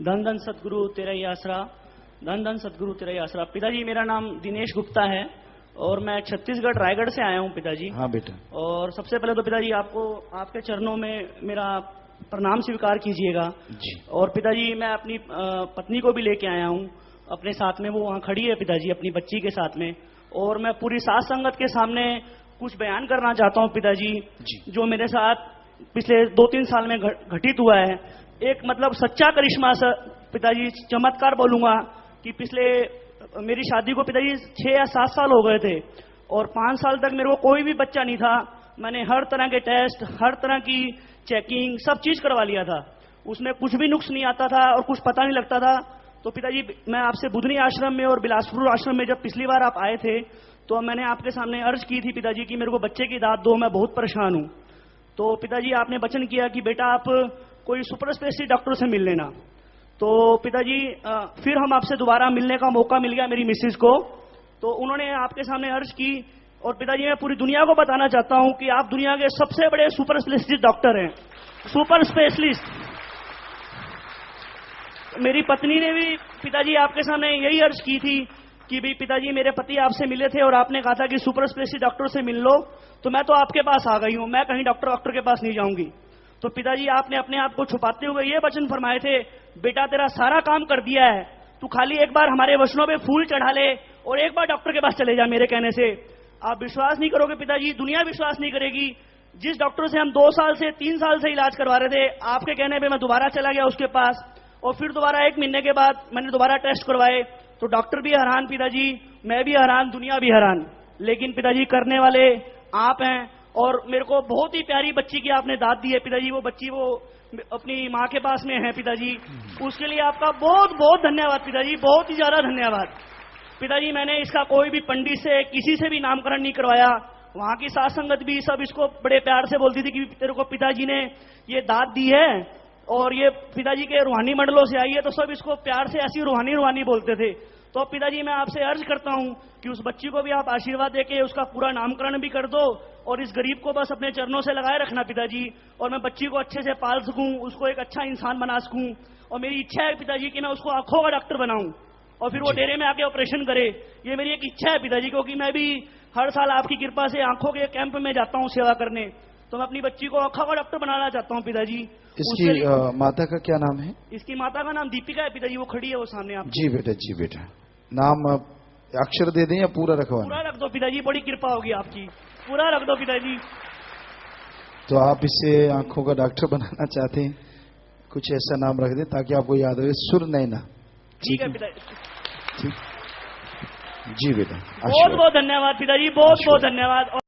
धन धन सदगुरु तेरा ही आसरा, धन धन सदगुरु तेरा ही आसरा। पिताजी मेरा नाम दिनेश गुप्ता है और मैं छत्तीसगढ़ रायगढ़ से आया हूँ पिताजी। हाँ बेटा। और सबसे पहले तो पिताजी आपको आपके चरणों में मेरा प्रणाम स्वीकार कीजिएगा जी। और पिताजी मैं अपनी पत्नी को भी लेके आया हूँ अपने साथ में, वो वहाँ खड़ी है पिताजी अपनी बच्ची के साथ में। और मैं पूरी साथ संगत के सामने कुछ बयान करना चाहता हूँ पिताजी जी। जो मेरे साथ पिछले 2-3 साल में घटित हुआ है। एक मतलब सच्चा करिश्मा पिताजी, चमत्कार बोलूंगा कि पिछले मेरी शादी को पिताजी 6 या 7 साल हो गए थे और 5 साल तक मेरे को कोई भी बच्चा नहीं था। मैंने हर तरह के टेस्ट, हर तरह की चेकिंग, सब चीज करवा लिया था, उसमें कुछ भी नुक्स नहीं आता था और कुछ पता नहीं लगता था। तो पिताजी मैं आपसे बुधनी आश्रम में और बिलासपुर आश्रम में जब पिछली बार आप आए थे तो मैंने आपके सामने अर्ज की थी पिताजी कि मेरे को बच्चे की दाद दो, मैं बहुत परेशान हूं। तो पिताजी आपने वचन किया कि बेटा आप कोई सुपर स्पेशलिस्ट डॉक्टर से मिल लेना। तो पिताजी फिर हम आपसे दोबारा मिलने का मौका मिल गया मेरी मिसेज को, तो उन्होंने आपके सामने अर्ज की। और पिताजी मैं पूरी दुनिया को बताना चाहता हूं कि आप दुनिया के सबसे बड़े सुपर स्पेशलिस्ट डॉक्टर हैं, सुपर स्पेशलिस्ट। मेरी पत्नी ने भी पिताजी आपके सामने यही अर्ज की थी कि भाई पिताजी मेरे पति आपसे मिले थे और आपने कहा था कि सुपर स्पेशलिस्ट डॉक्टर से मिल लो, तो मैं तो आपके पास आ गई हूं, मैं कहीं डॉक्टर के पास नहीं जाऊंगी। तो पिताजी आपने अपने आप को छुपाते हुए ये वचन फरमाए थे, बेटा तेरा सारा काम कर दिया है, तू खाली एक बार हमारे वचनों पे फूल चढ़ा ले और एक बार डॉक्टर के पास चले जा। मेरे कहने से आप विश्वास नहीं करोगे पिताजी, दुनिया विश्वास नहीं करेगी। जिस डॉक्टर से हम 2 साल से 3 साल से इलाज करवा रहे थे, आपके कहने पे मैं दोबारा चला गया उसके पास और फिर दोबारा 1 महीने के बाद मैंने दोबारा टेस्ट करवाए तो डॉक्टर भी हैरान पिताजी, मैं भी हैरान, दुनिया भी हैरान। लेकिन पिताजी करने वाले आप हैं और मेरे को बहुत ही प्यारी बच्ची की आपने दाद दी है पिताजी। वो बच्ची वो अपनी माँ के पास में है पिताजी, उसके लिए आपका बहुत बहुत धन्यवाद पिताजी, बहुत ही ज्यादा धन्यवाद पिताजी। मैंने इसका कोई भी पंडित से किसी से भी नामकरण नहीं करवाया, वहां की साथ संगत भी सब इसको बड़े प्यार से बोलती थी कि तेरे को पिताजी ने ये दाद दी है और ये पिताजी के रूहानी मंडलों से आई है, तो सब इसको प्यार से ऐसी रूहानी बोलते थे। तो पिताजी मैं आपसे अर्ज करता हूं कि उस बच्ची को भी आप आशीर्वाद देके उसका पूरा नामकरण भी कर दो और इस गरीब को बस अपने चरणों से लगाए रखना पिताजी, और मैं बच्ची को अच्छे से पाल सकूं, उसको एक अच्छा इंसान बना सकूं। और मेरी इच्छा है पिताजी कि मैं उसको आंखों का डॉक्टर बनाऊं और फिर वो डेरे में आके ऑपरेशन करे। ये मेरी एक इच्छा है पिताजी, क्योंकि मैं भी हर साल आपकी कृपा से आंखों के कैंप में जाता हूँ सेवा करने, तो मैं अपनी बच्ची को आंखों का डॉक्टर बनाना चाहता हूँ पिताजी। इसकी माता का क्या नाम है? इसकी माता का नाम दीपिका है पिताजी, वो खड़ी है वो सामने आप। जी बेटा, जी बेटा। नाम अक्षर दे दें या पूरा रखवा? पूरा रख दो पिताजी, बड़ी कृपा होगी आपकी, पूरा रख दो पिताजी। तो आप इसे आंखों का डॉक्टर बनाना चाहते हैं, कुछ ऐसा नाम रख दें ताकि आपको याद रहे, सुर नैना। ठीक है पिताजी, ठीक जी बेटा। बहुत बहुत धन्यवाद पिताजी, बहुत बहुत धन्यवाद।